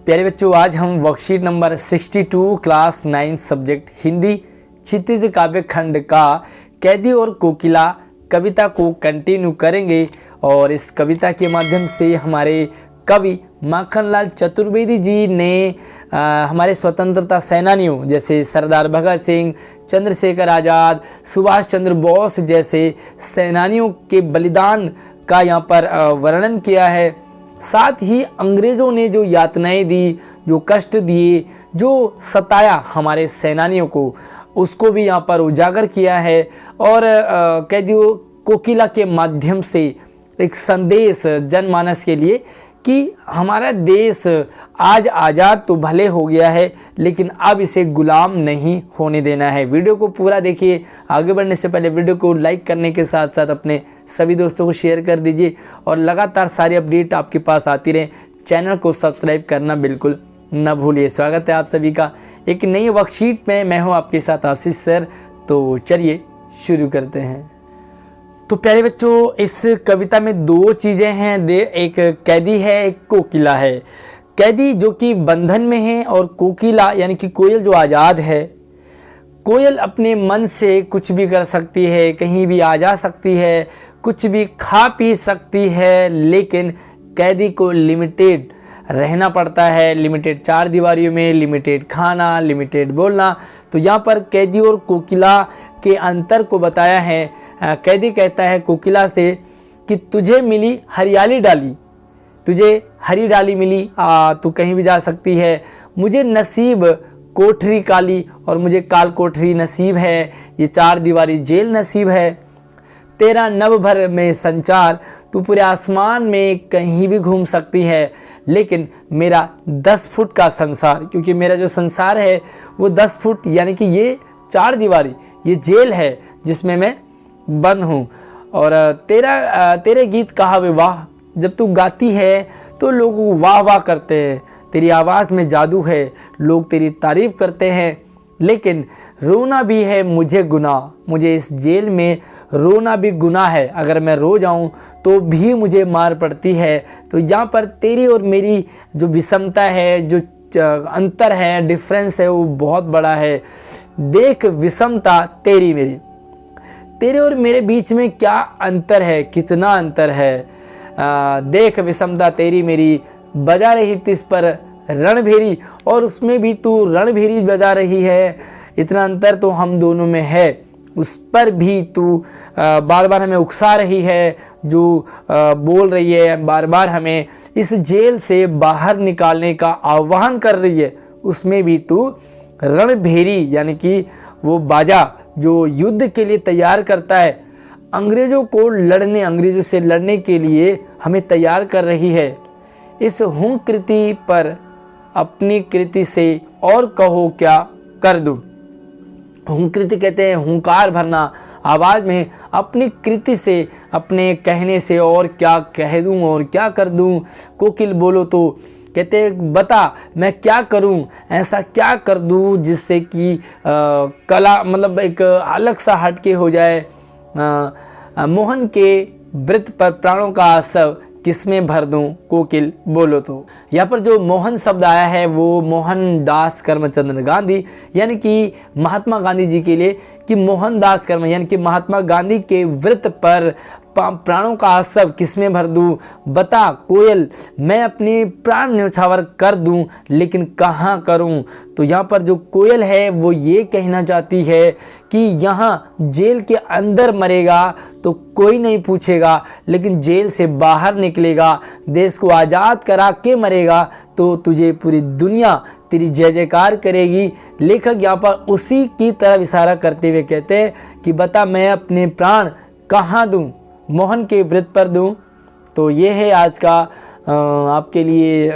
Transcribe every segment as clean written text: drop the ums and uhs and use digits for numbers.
प्यारे बच्चों, आज हम worksheet number 62 class 9 subject Hindi Kshitij काव्य खंड का कैदी और कोकिला कविता को कंटिन्यू करेंगे। और इस कविता के माध्यम से हमारे कवि माखनलाल चतुर्वेदी जी ने हमारे स्वतंत्रता सेनानियों जैसे सरदार भगत सिंह, चंद्रशेखर आज़ाद, सुभाष चंद्र बोस जैसे सेनानियों के बलिदान का यहाँ पर वर्णन किया है। साथ ही अंग्रेज़ों ने जो यातनाएं दी, जो कष्ट दिए, जो सताया हमारे सेनानियों को, उसको भी यहाँ पर उजागर किया है। और कैदियों कोकिला के माध्यम से एक संदेश जनमानस के लिए कि हमारा देश आज आज़ाद तो भले हो गया है, लेकिन अब इसे गुलाम नहीं होने देना है। वीडियो को पूरा देखिए। आगे बढ़ने से पहले वीडियो को लाइक करने के साथ साथ अपने सभी दोस्तों को शेयर कर दीजिए और लगातार सारी अपडेट आपके पास आती रहे। चैनल को सब्सक्राइब करना बिल्कुल न भूलिए। स्वागत है आप सभी का एक नई वर्कशीट में। मैं हूँ आपके साथ आशीष सर। तो चलिए शुरू करते हैं। तो प्यारे बच्चों, इस कविता में दो चीज़ें हैं, एक कैदी है, एक कोकिला है। कैदी जो कि बंधन में है और कोकिला यानी कि कोयल जो आज़ाद है। कोयल अपने मन से कुछ भी कर सकती है, कहीं भी आ जा सकती है, कुछ भी खा पी सकती है, लेकिन कैदी को लिमिटेड रहना पड़ता है, लिमिटेड चार दीवारियों में, लिमिटेड खाना, लिमिटेड बोलना। तो यहाँ पर कैदी और कोकिला के अंतर को बताया है। कैदी कहता है कोकिला से कि तुझे मिली हरियाली डाली, तुझे हरी डाली मिली, तू कहीं भी जा सकती है। मुझे नसीब कोठरी काली और मुझे काल कोठरी नसीब है, ये चार दीवारी जेल नसीब है। तेरा नभ भर में संचार, तू पूरे आसमान में कहीं भी घूम सकती है, लेकिन मेरा 10 फुट का संसार, क्योंकि मेरा जो संसार है वो 10 फुट यानी कि ये चार दीवारी, ये जेल है जिसमें मैं बंद हूँ। और तेरे गीत कहा विवाह, जब तू गाती है तो लोग वाह वाह करते हैं, तेरी आवाज़ में जादू है, लोग तेरी तारीफ़ करते हैं। लेकिन रोना भी है मुझे गुनाह, मुझे इस जेल में रोना भी गुनाह है, अगर मैं रो जाऊं तो भी मुझे मार पड़ती है। तो यहाँ पर तेरी और मेरी जो विषमता है, जो अंतर है, डिफरेंस है, वो बहुत बड़ा है। देख विषमता तेरी मेरी, तेरे और मेरे बीच में क्या अंतर है, कितना अंतर है। देख विषमता तेरी मेरी, बजा रही तिस पर रणभेरी, और उसमें भी तू रणभेरी बजा रही है। इतना अंतर तो हम दोनों में है, उस पर भी तू बार बार हमें उकसा रही है, जो बोल रही है, बार बार हमें इस जेल से बाहर निकालने का आह्वान कर रही है। उसमें भी तू रणभेरी यानी कि वो बाजा जो युद्ध के लिए तैयार करता है, अंग्रेज़ों को लड़ने, अंग्रेज़ों से लड़ने के लिए हमें तैयार कर रही है। इस हुं कृति पर अपनी कृति से और कहो क्या कर दूं। हुंकृति कहते हैं हुंकार भरना आवाज़ में, अपनी कृति से, अपने कहने से और क्या कह दूं और क्या कर दूं। कोकिल बोलो तो कहते हैं बता मैं क्या करूं, ऐसा क्या कर दूं जिससे कि कला मतलब एक अलग सा हटके हो जाए। मोहन के व्रत पर प्राणों का आसव किसमें भर दूं, कोकिल बोलो तो। यहाँ पर जो मोहन शब्द आया है वो मोहनदास करमचंद गांधी यानी कि महात्मा गांधी जी के लिए, कि मोहनदास करम यानी कि महात्मा गांधी के व्रत पर प्राणों का आसव किसमें भर दूं। बता कोयल मैं अपने प्राण न्यौछावर कर दूं, लेकिन कहाँ करूं। तो यहाँ पर जो कोयल है वो ये कहना चाहती है कि यहाँ जेल के अंदर मरेगा तो कोई नहीं पूछेगा, लेकिन जेल से बाहर निकलेगा, देश को आज़ाद करा के मरेगा तो तुझे पूरी दुनिया तेरी जय जयकार करेगी। लेखक यहाँ पर उसी की तरफ इशारा करते हुए कहते हैं कि बता मैं अपने प्राण कहाँ दूं, मोहन के व्रत पर दूं। तो ये है आज का आपके लिए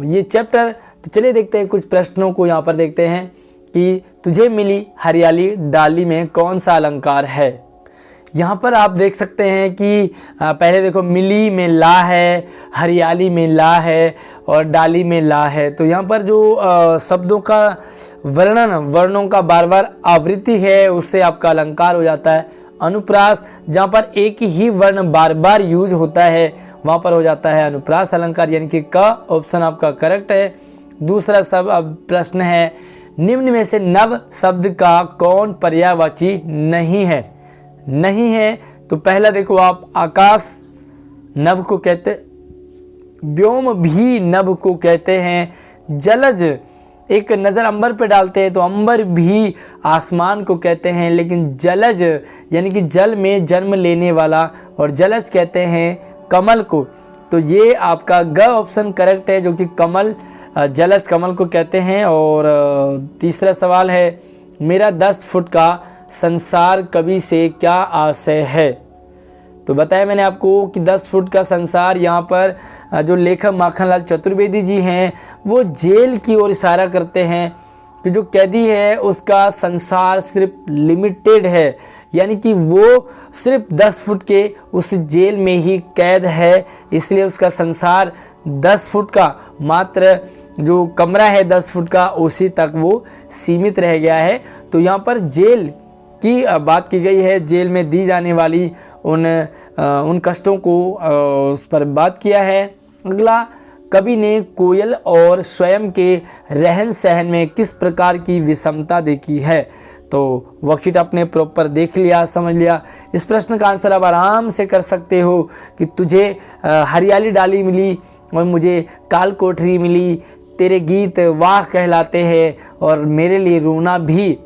ये चैप्टर। तो चलिए देखते हैं कुछ प्रश्नों को। यहाँ पर देखते हैं कि तुझे मिली हरियाली डाली में कौन सा अलंकार है। यहाँ पर आप देख सकते हैं कि पहले देखो मिली में ला है, हरियाली में ला है और डाली में ला है। तो यहाँ पर जो शब्दों का वर्णन, वर्णों का बार बार आवृत्ति है, उससे आपका अलंकार हो जाता है। अनुप्रास, जहाँ पर एक ही वर्ण बार बार यूज होता है वहाँ पर हो जाता है अनुप्रास अलंकार, यानी कि क ऑप्शन आपका करेक्ट है। दूसरा सब अब प्रश्न है, निम्न में से नव शब्द का कौन पर्यायवाची नहीं है? नहीं है तो पहला देखो आप, आकाश नभ को कहते, व्योम भी नभ को कहते हैं। जलज, एक नज़र अंबर पे डालते हैं तो अंबर भी आसमान को कहते हैं, लेकिन जलज यानी कि जल में जन्म लेने वाला, और जलज कहते हैं कमल को। तो ये आपका ग ऑप्शन करेक्ट है, जो कि कमल, जलज कमल को कहते हैं। और तीसरा सवाल है, मेरा 10 फुट का संसार कवि से क्या आशय है? तो बताया मैंने आपको कि 10 फुट का संसार, यहाँ पर जो लेखक माखनलाल चतुर्वेदी जी हैं वो जेल की ओर इशारा करते हैं कि जो कैदी है उसका संसार सिर्फ लिमिटेड है, यानी कि वो सिर्फ 10 फुट के उस जेल में ही कैद है, इसलिए उसका संसार 10 फुट का, मात्र जो कमरा है 10 फुट का उसी तक वो सीमित रह गया है। तो यहाँ पर जेल की बात की गई है, जेल में दी जाने वाली उन कष्टों को उस पर बात किया है। अगला, कवि ने कोयल और स्वयं के रहन सहन में किस प्रकार की विषमता देखी है? तो वर्कशीट आपने प्रॉपर देख लिया, समझ लिया। इस प्रश्न का आंसर आप आराम से कर सकते हो कि तुझे हरियाली डाली मिली और मुझे काल कोठरी मिली, तेरे गीत वाह कहलाते हैं और मेरे लिए रोना भी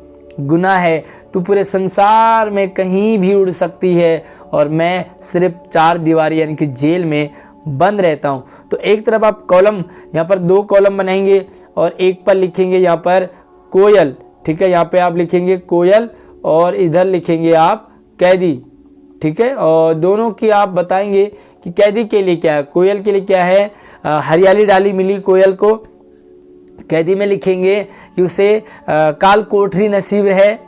गुनाह है, तू पूरे संसार में कहीं भी उड़ सकती है और मैं सिर्फ 4 दीवारी यानी कि जेल में बंद रहता हूँ। तो एक तरफ आप कॉलम, यहाँ पर 2 कॉलम बनाएंगे और एक पर लिखेंगे यहाँ पर कोयल, ठीक है, यहाँ पे आप लिखेंगे कोयल और इधर लिखेंगे आप कैदी, ठीक है। और दोनों की आप बताएंगे कि कैदी के लिए क्या है, कोयल के लिए क्या है, हरियाली डाली मिली कोयल को। कैदी में लिखेंगे कि उसे काल कोठरी नसीब है।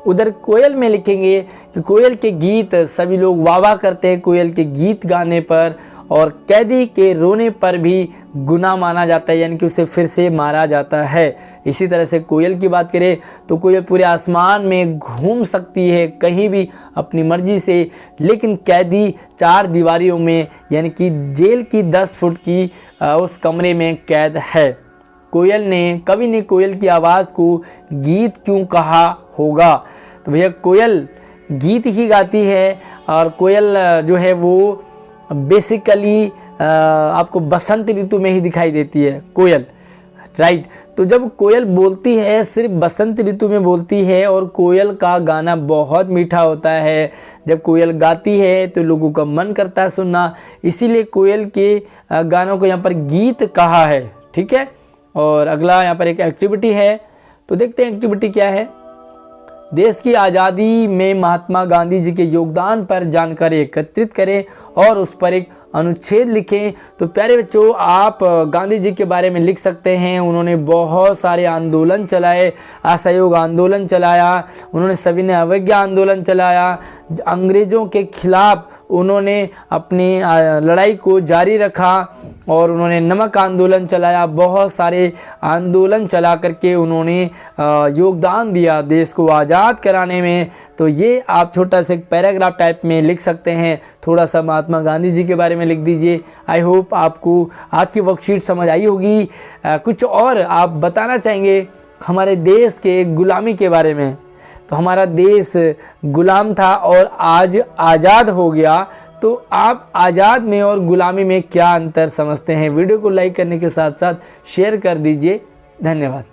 उधर कोयल में लिखेंगे कि कोयल के गीत सभी लोग वाह वाह करते हैं कोयल के गीत गाने पर, और कैदी के रोने पर भी गुनाह माना जाता है, यानी कि उसे फिर से मारा जाता है। इसी तरह से कोयल की बात करें तो कोयल पूरे आसमान में घूम सकती है कहीं भी अपनी मर्जी से, लेकिन कैदी 4 दीवारियों में यानी कि जेल की 10 फुट की उस कमरे में कैद है। कवि ने कोयल की आवाज़ को गीत क्यों कहा होगा? तो भैया कोयल गीत ही गाती है, और कोयल जो है वो बेसिकली आपको बसंत ऋतु में ही दिखाई देती है कोयल, राइट। तो जब कोयल बोलती है सिर्फ बसंत ऋतु में बोलती है, और कोयल का गाना बहुत मीठा होता है। जब कोयल गाती है तो लोगों का मन करता है सुनना, इसीलिए कोयल के गानों को यहाँ पर गीत कहा है, ठीक है। और अगला यहाँ पर एक एक्टिविटी है, तो देखते हैं एक्टिविटी क्या है। देश की आज़ादी में महात्मा गांधी जी के योगदान पर जानकारी एकत्रित करें और उस पर एक अनुच्छेद लिखें। तो प्यारे बच्चों, आप गांधी जी के बारे में लिख सकते हैं। उन्होंने बहुत सारे आंदोलन चलाए, असहयोग आंदोलन चलाया, उन्होंने सविनय अवज्ञा आंदोलन चलाया, अंग्रेज़ों के खिलाफ उन्होंने अपनी लड़ाई को जारी रखा, और उन्होंने नमक आंदोलन चलाया। बहुत सारे आंदोलन चला करके उन्होंने योगदान दिया देश को आज़ाद कराने में। तो ये आप छोटा सा एक पैराग्राफ टाइप में लिख सकते हैं, थोड़ा सा महात्मा गांधी जी के बारे में लिख दीजिए। आई होप आपको आज की वर्कशीट समझ आई होगी। कुछ और आप बताना चाहेंगे हमारे देश के गुलामी के बारे में? तो हमारा देश गुलाम था और आज आज़ाद हो गया, तो आप आज़ाद में और गुलामी में क्या अंतर समझते हैं? वीडियो को लाइक करने के साथ साथ शेयर कर दीजिए। धन्यवाद।